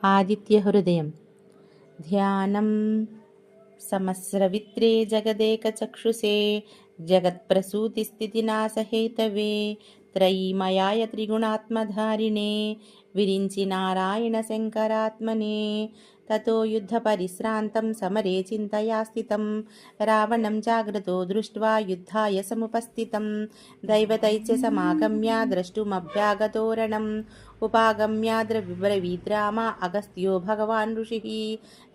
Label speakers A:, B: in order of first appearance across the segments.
A: आदित्यहृदयं ध्यानं समस्रवित्रे जगदेकचक्षुषे जगत्प्रसूतिस्थितिनाशहेतवे त्रयीमयाय त्रिगुणात्मधारिणे विरिञ्चि नारायण शङ्करात्मने ततो युद्धपरिश्रान्तं समरे चिन्तया स्थितं रावणं जाग्रतो दृष्ट्वा युद्धाय समुपस्थितं दैवतैश्च समागम्य द्रष्टुमभ्यागतोरणम् उपागम्याद्रविब्रवीद्रामा अगस्त्यो भगवान् ऋषिः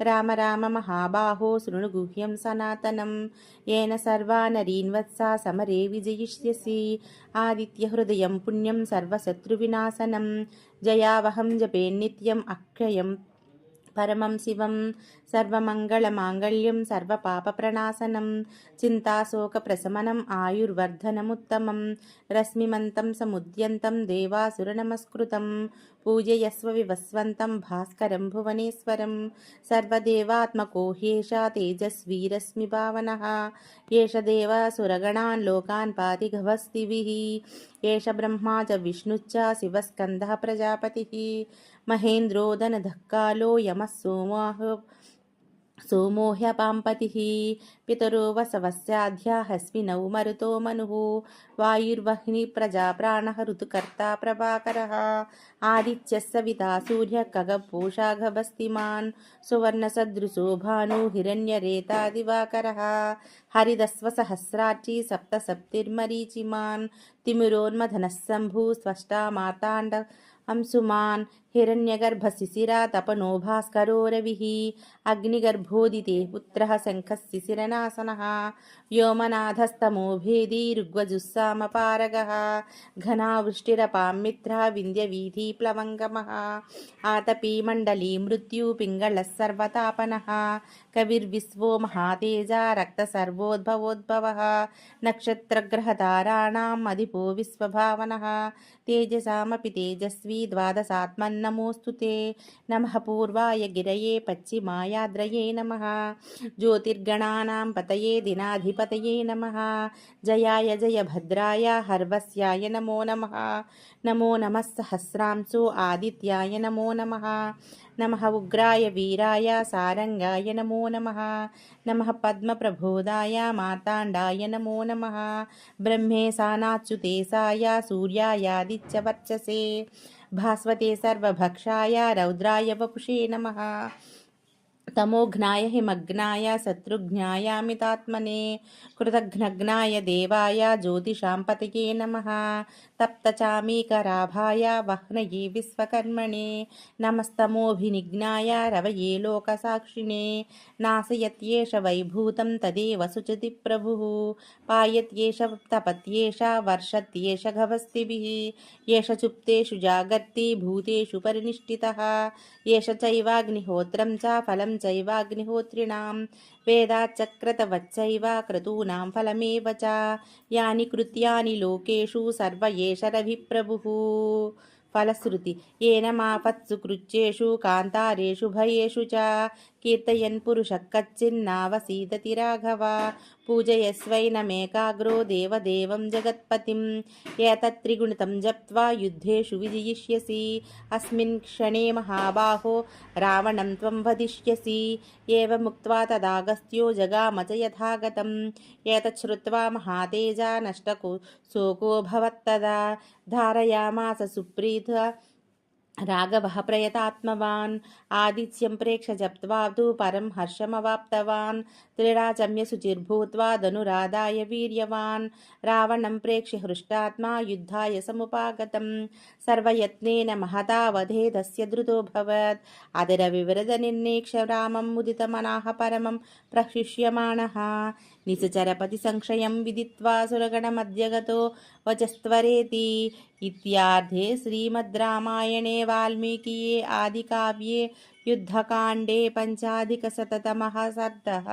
A: राम राम महाबाहो शृणु गुह्यं सनातनं येन सर्वा नरीन् वत्सा समरे विजयिष्यसि आदित्यहृदयं पुण्यं सर्वशत्रुविनाशनं जयावहं जपे नित्यम् अक्षयं परमं शिवं सर्वमङ्गलमाङ्गल्यं सर्वपापप्रणाशनं चिन्ताशोकप्रशमनम् आयुर्वर्धनमुत्तमं रश्मिमन्तं समुद्यन्तं देवासुरनमस्कृतं पूजयस्व विवस्वन्तं भास्करं भुवनेश्वरं सर्वदेवात्मको ह्येष तेजस्वीरश्मिभावनः एष देवासुरगणान् लोकान् पातिगभस्तिभिः एष ब्रह्मा च विष्णुश्च शिवस्कन्दः प्रजापतिः महेन्द्रोदनधः कालो यमः सोमो ह्यपाम्पतिः पितरो वसवस्याध्याहस्विनौ मरुतो मनुः वायुर्वह्निः प्रजाप्राणः ऋतुकर्ता प्रभाकरः आदित्यः सविता सूर्यः खगपूषा गभस्तिमान् सुवर्णसदृशो भानु हिरण्यरेता दिवाकरः हरिदस्वसहस्रार्ची सप्तसप्तिर्मरीचिमान् तिमिरोन्मथनः शम्भुः स्पष्टा मार्ताण्ड अंशुमान् हिरण्यगर्भशिशिरा तपनो भास्करो रविः अग्निगर्भोदिते पुत्रः शङ्खः शिशिरनाशनः व्योमनाथस्तमो भेदी ऋग्वजुस्सामपारगः घनावृष्टिरपां मित्रः विन्ध्यवीथिप्लवङ्गमः आतपी मण्डली मृत्यु पिङ्गळः सर्वतापनः कविर्विश्वो महातेजा रक्तसर्वोद्भवोद्भवः नक्षत्रग्रहताराणाम् अधिपो विश्वभावनः तेजसामपि तेजस्वी द्वादशात्मन्नमोऽस्तु ते नमः पूर्वाय गिरये पश्चिमायाद्रये नमः ज्योतिर्गणानां पतये दिनाधिपतये नमः जयाय जयभद्राय हर्वस्याय नमो नमः नमो नमः सहस्रांशो आदित्याय नमो नमः नमः उग्राय वीराय सारंगाय नमो नमः नमः पद्मप्रबोधाय मार्ताण्डाय नमो नमः ब्रह्मेशानाच्युतेशाय सूर्यायादित्यवर्चसे भास्वते सर्वभक्षाय रौद्राय वपुषे नमः तमोघ्नाय हिमग्नाय शत्रुघ्नायामितात्मने कृतघ्नघ्नाय देवाय ज्योतिषां पतये नमः तप्तचामीकराभाय वह्नये विश्वकर्मणे नमस्तमोभिनिघ्नाय रवये लोकसाक्षिणे नाशयत्येष वैभूतं तदेव सुचति प्रभुः पायत्येष तपत्येष वर्षत्येष गभस्तिभिः एष चुप्तेषु जागर्ति भूतेषु परिनिष्ठितः एष चैवाग्निहोत्रं च फलं चैवाग्निहोत्रिणां वेदाच्चक्रतवच्चैव क्रतूनां फलमेव च यानि कृत्यानि लोकेषु सर्व एष रविप्रभुः फलश्रुति येन मापत्सु कृत्येषु कान्तारेषु भयेषु च कीर्तयन् पुरुषः कच्चिन्नावसीदति राघव पूजयस्वैनमेकाग्रो देवदेवं जगत्पतिम् एतत्त्रिगुणितं जप्त्वा युद्धेषु विजयिष्यसि अस्मिन् क्षणे महाबाहो रावणं त्वं वदिष्यसि एवमुक्त्वा तदागस्त्यो जगाम च यथागतम् एतच्छ्रुत्वा महातेजा नष्टको शोकोऽभवत्तदा धारयामास सुप्रीत राघवः प्रयतात्मवान् आदित्यं प्रेक्ष जप्त्वा तु परं हर्षमवाप्तवान् त्रिराचम्य शुचिर्भूत्वा धनुरादाय वीर्यवान् रावणं प्रेक्ष्य हृष्टात्मा युद्धाय समुपागतं सर्वयत्नेन महता वधेदस्य धृतोऽभवत् अदिरविवृतनिर्नेक्ष्य रामं मुदितमनाः परमं प्रशिष्यमाणः निशचरपतिसंशयं विदित्वा सुरगणमध्यगतो वचस्त्वरेति इत्यार्धे श्रीमद् रामायणे वाल्मीकिये आदिकाव्ये युद्धकाण्डे 5अधिकशततमः सर्गः।